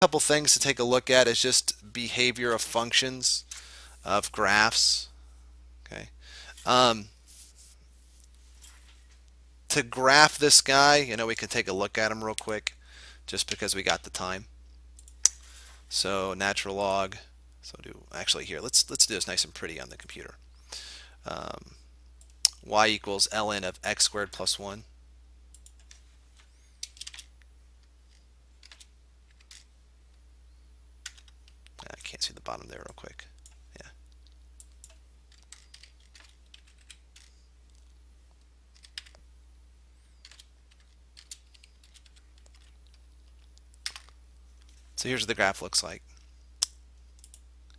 couple things to take a look at is just behavior of functions of graphs. Okay. Um, to graph this guy, we can take a look at him real quick just because we got the time. So natural log. So actually here, let's do this nice and pretty on the computer. Um, y equals ln of x squared plus 1. I can't see the bottom there real quick. Yeah. So here's what the graph looks like.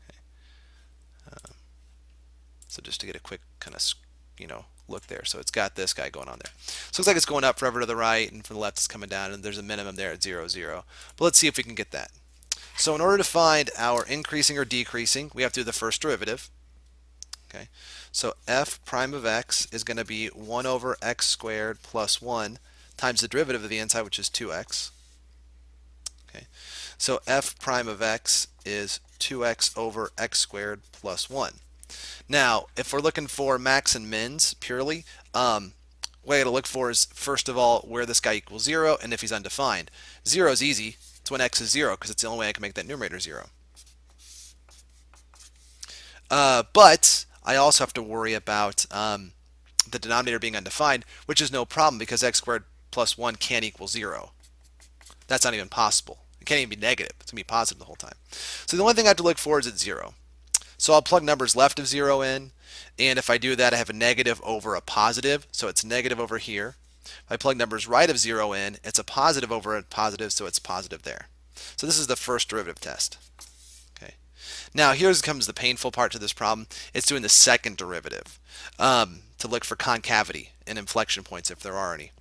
Okay. So just to get a quick kind of look there. So it's got this guy going on there. So it looks like it's going up forever to the right, and from the left it's coming down, and there's a minimum there at 0, 0. But let's see if we can get that. So in order to find our increasing or decreasing, we have to do the first derivative. Okay. So f prime of x is going to be 1 over x squared plus 1 times the derivative of the inside, which is 2x. Okay. So f prime of x is 2x over x squared plus 1. Now, if we're looking for max and mins purely, what I got to look for is, first of all, where this guy equals 0 and if he's undefined. 0 is easy. It's when x is 0 because it's the only way I can make that numerator 0. But I also have to worry about the denominator being undefined, which is no problem because x squared plus 1 can't equal 0. That's not even possible. It can't even be negative. It's going to be positive the whole time. So the only thing I have to look for is at 0. So I'll plug numbers left of 0 in, and if I do that, I have a negative over a positive, so it's negative over here. If I plug numbers right of 0 in, it's a positive over a positive, so it's positive there. So this is the first derivative test. Okay. Now here comes the painful part to this problem. It's doing the second derivative to look for concavity and inflection points if there are any.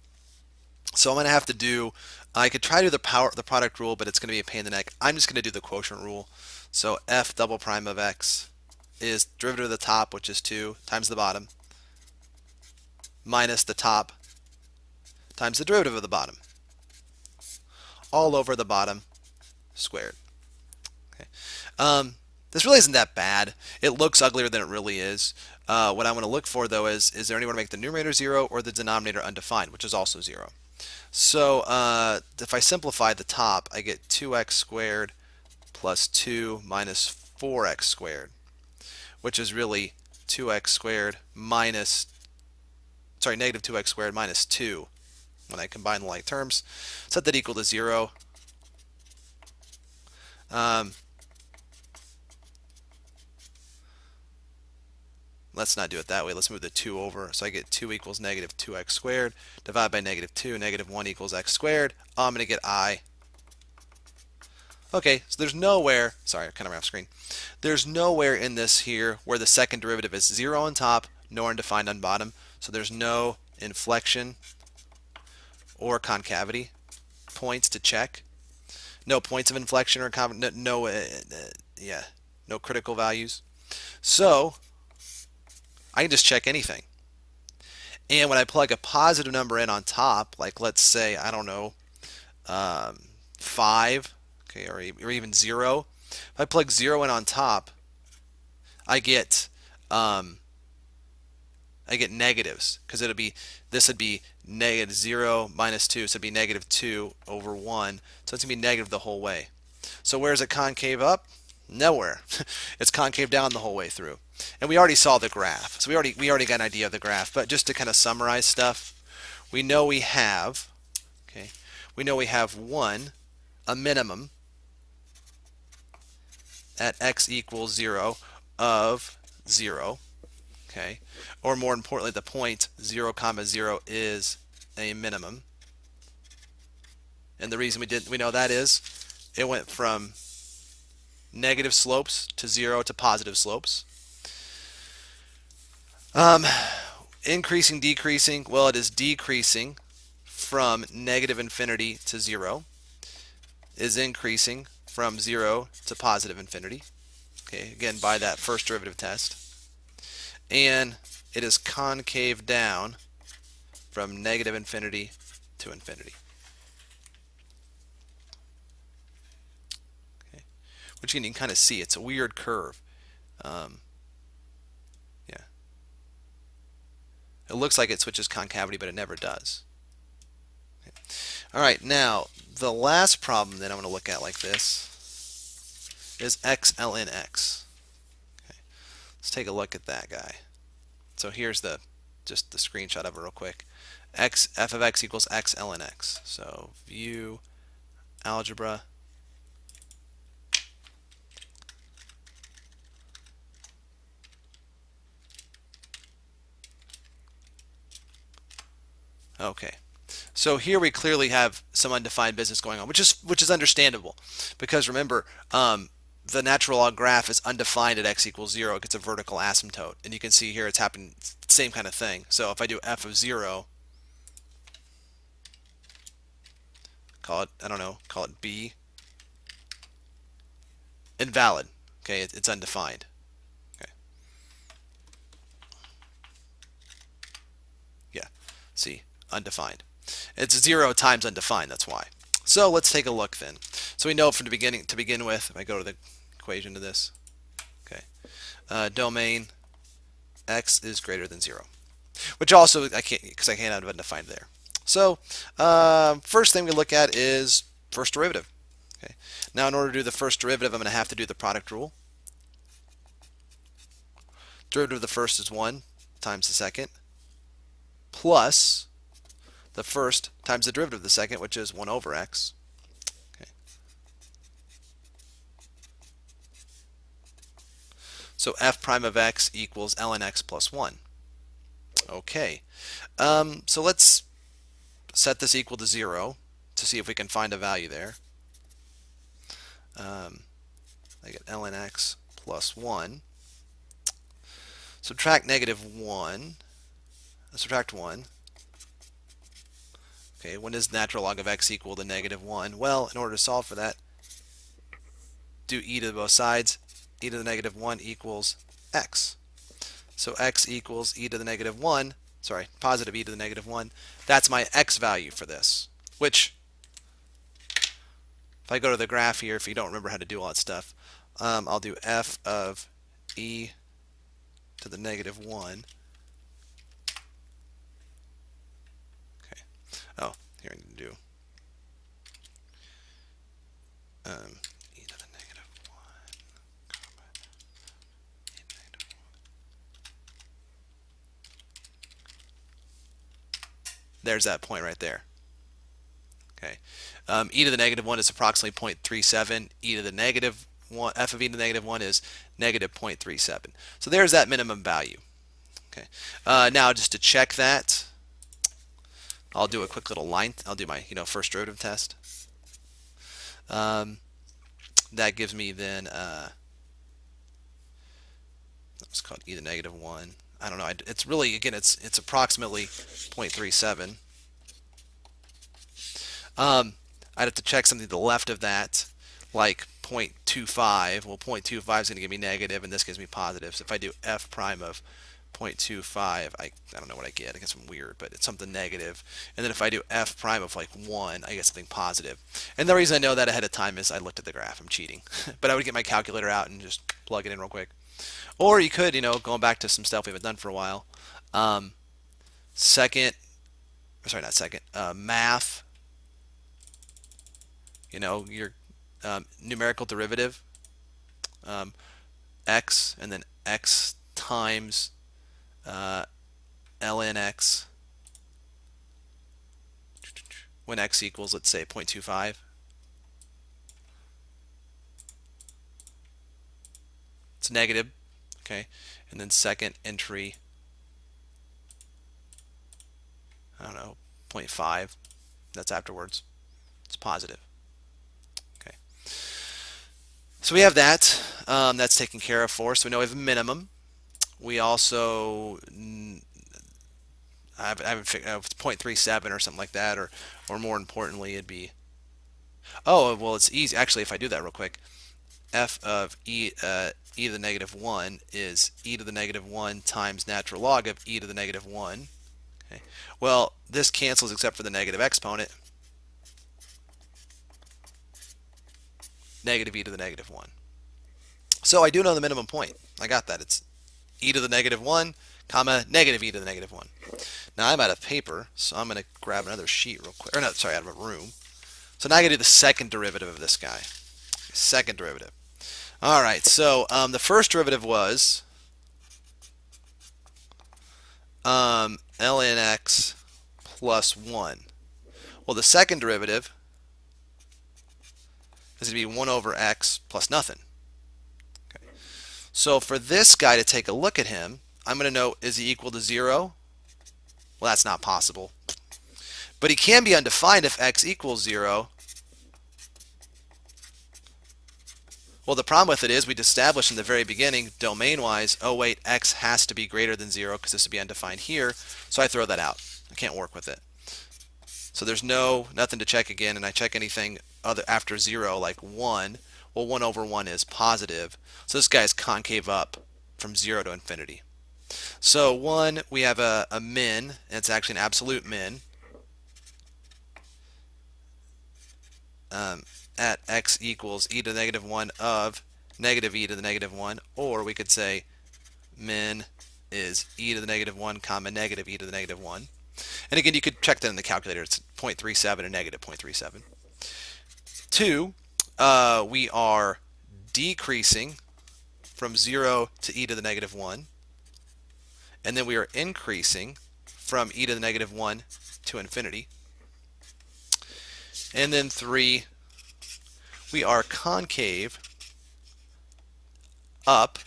So I'm going to have to do, I could try to do the product rule, but it's going to be a pain in the neck. I'm just going to do the quotient rule. So f double prime of x is derivative of the top, which is 2, times the bottom, minus the top times the derivative of the bottom, all over the bottom squared. Okay. This really isn't that bad. It looks uglier than it really is. What I want to look for, though, is there any way to make the numerator 0 or the denominator undefined, which is also 0. So if I simplify the top, I get 2x squared plus 2 minus 4x squared, which is really 2x squared minus, negative 2x squared minus 2 when I combine the like terms. Set that equal to 0. Let's not do it that way. Let's move the 2 over. So I get 2 equals negative 2x squared. Divide by negative 2. Negative 1 equals x squared. I'm going to get I. Okay, so there's nowhere, sorry, I kind of ran off screen. There's nowhere in this here where the second derivative is 0 on top, nor undefined on bottom. So there's no inflection or concavity points to check. No points of inflection or no critical values. So I can just check anything. And when I plug a positive number in on top, like let's say, I don't know, 5, okay, or even 0. If I plug 0 in on top, I get negatives because this would be negative 0 minus 2, so it'd be negative 2 over 1. So it's going to be negative the whole way. So where is it concave up? Nowhere. It's concave down the whole way through. And we already saw the graph. So we already got an idea of the graph. But just to kind of summarize stuff, we know we have, one, a minimum at x equals 0 of 0. Okay, or more importantly, the point 0, 0 is a minimum. And the reason we know that is it went from negative slopes to 0 to positive slopes. Increasing, decreasing, well, it is decreasing from negative infinity to 0, is increasing from 0 to positive infinity. Okay, again, by that first derivative test. And it is concave down from negative infinity to infinity. which you can kind of see. It's a weird curve. Um, yeah. It looks like it switches concavity, but it never does. Okay. All right, now the last problem that I'm going to look at like this is x ln x. Okay. Let's take a look at that guy. So here's just the screenshot of it real quick. F of x equals x ln x. So view algebra. Okay. So here we clearly have some undefined business going on, which is understandable, because remember, the natural log graph is undefined at x equals 0. It gets a vertical asymptote, and you can see here it's happening, same kind of thing. So if I do f of 0, call it, I don't know, call it b, invalid. Okay, it's undefined. Okay. Yeah, see, undefined. It's 0 times undefined, that's why. So let's take a look then. So we know from the beginning, to begin with, if I go to the equation to this, okay, domain x is greater than 0, which also I can't, because I can't have undefined there. So first thing we look at is first derivative. Okay. Now in order to do the first derivative, I'm going to have to do the product rule. Derivative of the first is 1 times the second plus the first times the derivative of the second, which is 1 over x. Okay. So f prime of x equals ln x plus 1. Okay. So let's set this equal to 0 to see if we can find a value there. I get ln x plus 1. Subtract negative 1. Subtract 1. Okay, when is natural log of x equal to negative 1? Well, in order to solve for that, do e to both sides. E to the negative 1 equals x. So x equals e to the negative 1, sorry, positive e to the negative 1. That's my x value for this, which, if I go to the graph here, if you don't remember how to do all that stuff, I'll do f of e to the negative 1. Okay. Oh, here I need to do e to the negative 1, e to the negative 1. There's that point right there. Okay. E to the negative 1 is approximately 0.37. E to the negative 1, f of e to the negative 1 is negative 0.37. So there's that minimum value. Okay. Now just to check that, I'll do a quick little line. I'll do my first derivative test. That gives me then what's called e to the negative 1. I don't know. It's really, again, it's approximately 0.37. I'd have to check something to the left of that, like 0.25. Well, 0.25 is going to give me negative, and this gives me positive. So if I do f prime of 0.25, I don't know what I get. I get something weird, but it's something negative. And then if I do f prime of like 1, I get something positive. And the reason I know that ahead of time is I looked at the graph. I'm cheating. But I would get my calculator out and just plug it in real quick. Or you could, going back to some stuff we haven't done for a while. Math. Your numerical derivative, x, and then x times ln x when x equals, let's say, 0.25. It's negative, okay? And then second entry, I don't know, 0.5. That's afterwards. It's positive. Okay. So we have that. That's taken care of for us. So we know we have a minimum. We also, I haven't figured out if it's 0.37 or something like that, or more importantly, it'd be, oh, well, it's easy. Actually, if I do that real quick, f of e to the negative 1 is e to the negative 1 times natural log of e to the negative 1. Okay. Well, this cancels except for the negative exponent. Negative e to the negative 1. So I do know the minimum point. I got that. It's e to the negative 1, comma, negative e to the negative 1. Now I'm out of paper, so I'm going to grab another sheet real quick. Or no, sorry, out of a room. So now I got to do the second derivative of this guy. Second derivative. All right, so the first derivative was ln x plus 1. Well, the second derivative is going to be 1 over x plus nothing. Okay. So for this guy to take a look at him, I'm going to know, is he equal to 0? Well, that's not possible. But he can be undefined if x equals 0. Well, the problem with it is we'd established in the very beginning, domain-wise, oh wait, x has to be greater than 0 because this would be undefined here. So I throw that out. I can't work with it. So there's nothing to check again, and I check anything other after 0, like 1. Well, 1 over 1 is positive. So this guy is concave up from 0 to infinity. So 1, we have a min, and it's actually an absolute min. At x equals e to the negative 1 of negative e to the negative 1, or we could say min is e to the negative 1 comma negative e to the negative 1. And again, you could check that in the calculator. It's 0.37 and negative 0.37. 2, we are decreasing from 0 to e to the negative 1. And then we are increasing from e to the negative 1 to infinity. And then 3, we are concave up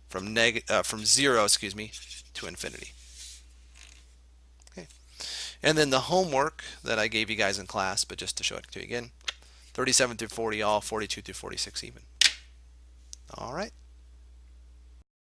from 0, to infinity. Okay. And then the homework that I gave you guys in class, but just to show it to you again, 37 through 40 all, 42 through 46 even. All right.